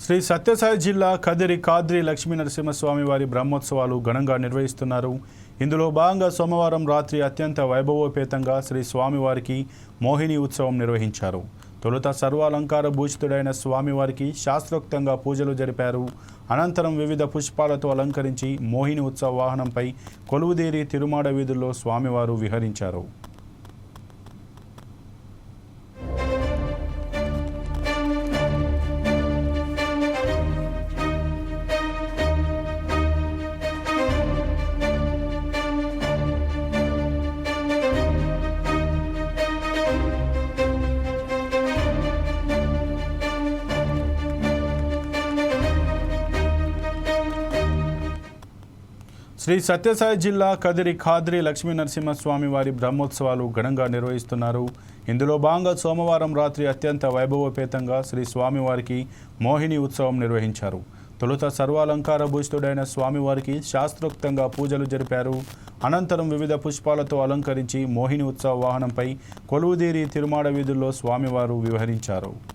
శ్రీ సత్యసాయి జిల్లా కదిరి కాద్రి లక్ష్మీ నరసింహస్వామి వారి బ్రహ్మోత్సవాలు ఘనంగా నిర్వహిస్తున్నారు. ఇందులో భాగంగా సోమవారం రాత్రి అత్యంత వైభవోపేతంగా శ్రీ స్వామివారికి మోహిని ఉత్సవం నిర్వహించారు. తొలుత సర్వాలంకార భూషితుడైన స్వామివారికి శాస్త్రోక్తంగా పూజలు జరిపారు. అనంతరం వివిధ పుష్పాలతో అలంకరించి మోహిని ఉత్సవ వాహనంపై కొలువుదీరి తిరుమాడ వీధుల్లో స్వామివారు విహరించారు. శ్రీ సత్యసాయి జిల్లా కదిరి కాద్రి లక్ష్మీ నరసింహస్వామి వారి బ్రహ్మోత్సవాలు ఘనంగా నిర్వహిస్తున్నారు. ఇందులో భాగంగా సోమవారం రాత్రి అత్యంత వైభవోపేతంగా శ్రీ స్వామివారికి మోహిని ఉత్సవం నిర్వహించారు. తొలుత సర్వాలంకార భూషితుడైన స్వామివారికి శాస్త్రోక్తంగా పూజలు జరిపారు. అనంతరం వివిధ పుష్పాలతో అలంకరించి మోహిని ఉత్సవ వాహనంపై కొలువుదీరి తిరుమాడ వీధుల్లో స్వామివారు విహరించారు.